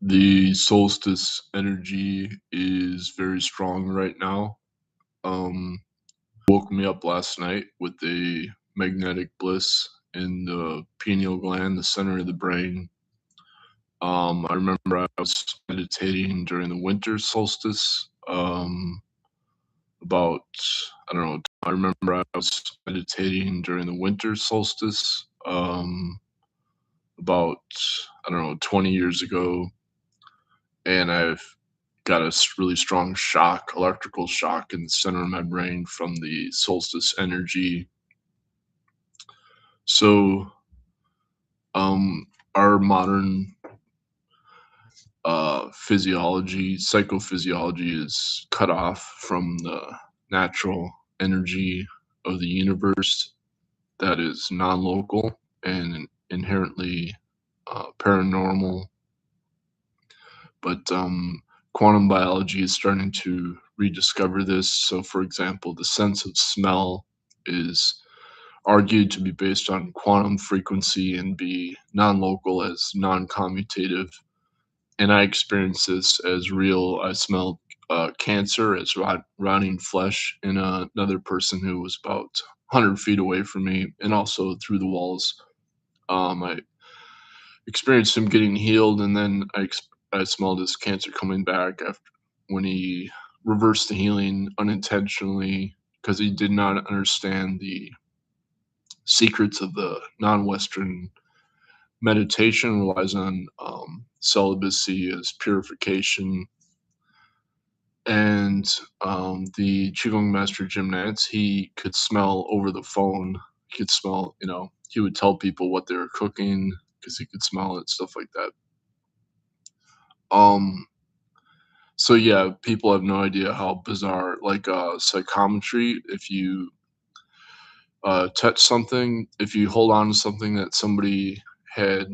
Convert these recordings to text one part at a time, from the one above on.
The solstice energy is very strong right now. Um, Woke me up last night with a magnetic bliss in the pineal gland, the center of the brain. I remember I was meditating during the winter solstice. About I don't know. I remember I was meditating during the winter solstice. About I don't know, 20 years ago, and I've got a really strong shock, electrical shock in the center of my brain from the solstice energy. So, um, our modern psychophysiology is cut off from the natural energy of the universe that is non-local and inherently paranormal. But quantum biology is starting to rediscover this. So, for example, the sense of smell is argued to be based on quantum frequency and be non local as non commutative. And I experienced this as real. I smelled cancer as rotting flesh in another person who was about 100 feet away from me, and also through the walls. I experienced him getting healed, and then I smelled his cancer coming back after when he reversed the healing unintentionally because he did not understand the secrets of the non-Western meditation relies on celibacy as purification. And the Qigong master Jim Nance, he could smell over the phone. He could smell, he would tell people what they were cooking because he could smell it, stuff like that. Um, so yeah, people have no idea how bizarre, like psychometry. If you touch something, if you hold on to something that somebody had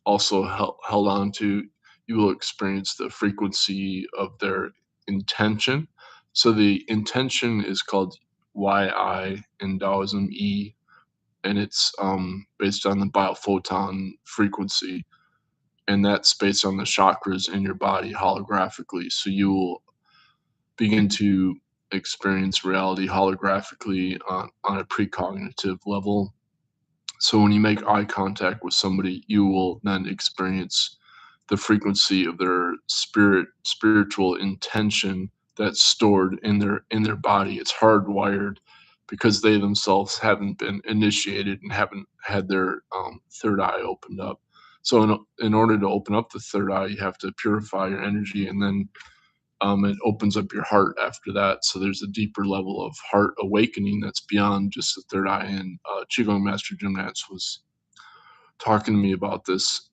also held on to, you will experience the frequency of their intention. So the intention is called YI in Taoism, E, and it's based on the biophoton frequency, and that's based on the chakras in your body holographically. So you will begin to experience reality holographically on a precognitive level. So when you make eye contact with somebody, you will then experience the frequency of their spiritual intention that's stored in their body. It's hardwired because they themselves haven't been initiated and haven't had their third eye opened up. So in order to open up the third eye, you have to purify your energy, and then it opens up your heart after that. So there's a deeper level of heart awakening that's beyond just the third eye. And Qigong Master Jim Nance was talking to me about this.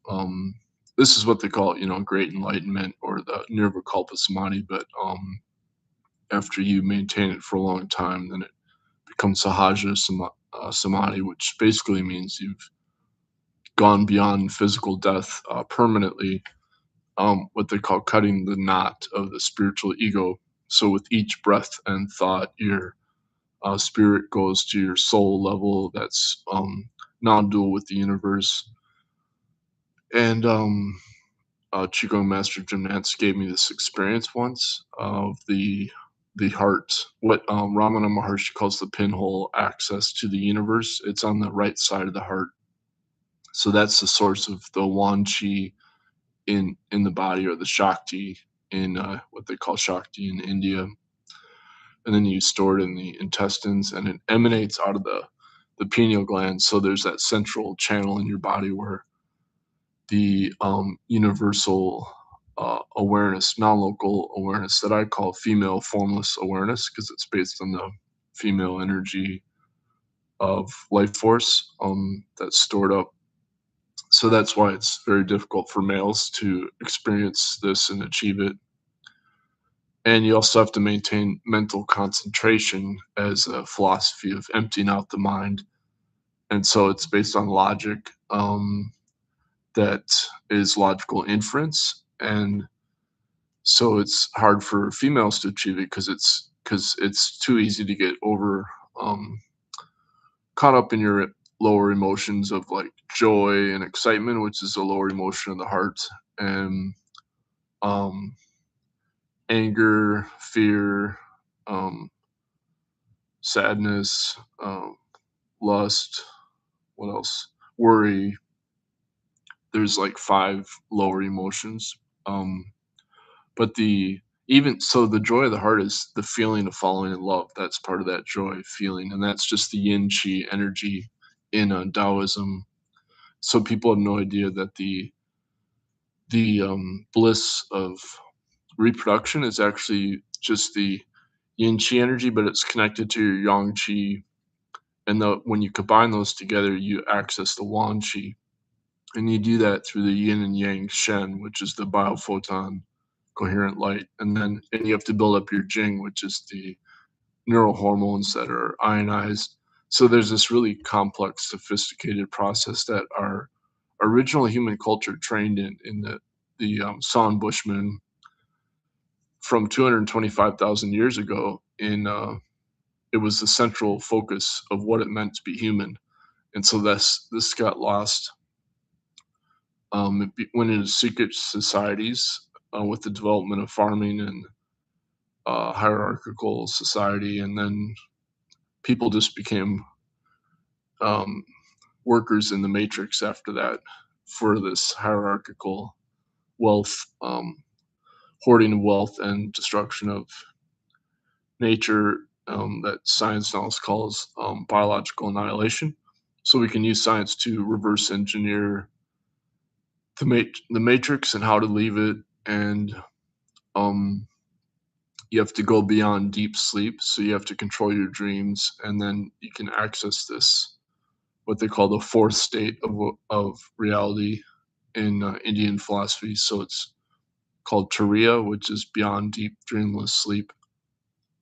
This is what they call, great enlightenment or the nirvikalpa samadhi. But after you maintain it for a long time, then it becomes samadhi, which basically means you've gone beyond physical death permanently. What they call cutting the knot of the spiritual ego. So with each breath and thought, your spirit goes to your soul level that's non-dual with the universe. And Qigong Master Jim Nance gave me this experience once of the heart, what Ramana Maharshi calls the pinhole access to the universe. It's on the right side of the heart. So that's the source of the Wan Chi in the body, or the Shakti in what they call Shakti in India. And then you store it in the intestines, and it emanates out of the pineal gland. So there's that central channel in your body where the universal awareness, non-local awareness that I call female formless awareness, because it's based on the female energy of life force that's stored up. So that's why it's very difficult for males to experience this and achieve it. And you also have to maintain mental concentration as a philosophy of emptying out the mind. And so it's based on logic that is logical inference. And so it's hard for females to achieve it because it's too easy to get over um, caught up in your lower emotions of like joy and excitement, which is a lower emotion of the heart. And um, anger, fear, um, sadness, lust, what else? Worry. There's like 5 lower emotions. Um, but the even so the joy of the heart is the feeling of falling in love. That's part of that joy feeling, and that's just the yin qi energy in, Taoism. So people have no idea that the bliss of reproduction is actually just the yin qi energy, but it's connected to your yang qi, and when you combine those together, you access the wan qi. And you do that through the yin and yang shen, which is the biophoton coherent light. And you have to build up your jing, which is the neural hormones that are ionized. So there's this really complex, sophisticated process that our original human culture trained in the San Bushmen from 225,000 years ago. It was the central focus of what it meant to be human, and so this got lost. It went into secret societies with the development of farming and hierarchical society, and then people just became um, workers in the matrix after that for this hierarchical wealth, hoarding of wealth, and destruction of nature that science now calls biological annihilation. So we can use science to reverse engineer the matrix and how to leave it, and um, you have to go beyond deep sleep, so you have to control your dreams, and then you can access this what they call the fourth state of reality in Indian philosophy. So it's called Turiya, which is beyond deep dreamless sleep,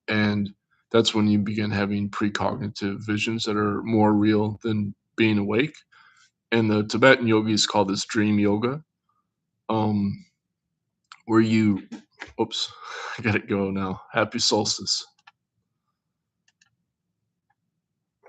and that's when you begin having precognitive visions that are more real than being awake. And the Tibetan yogis call this dream yoga, um, where you, oops, I gotta go now. Happy solstice.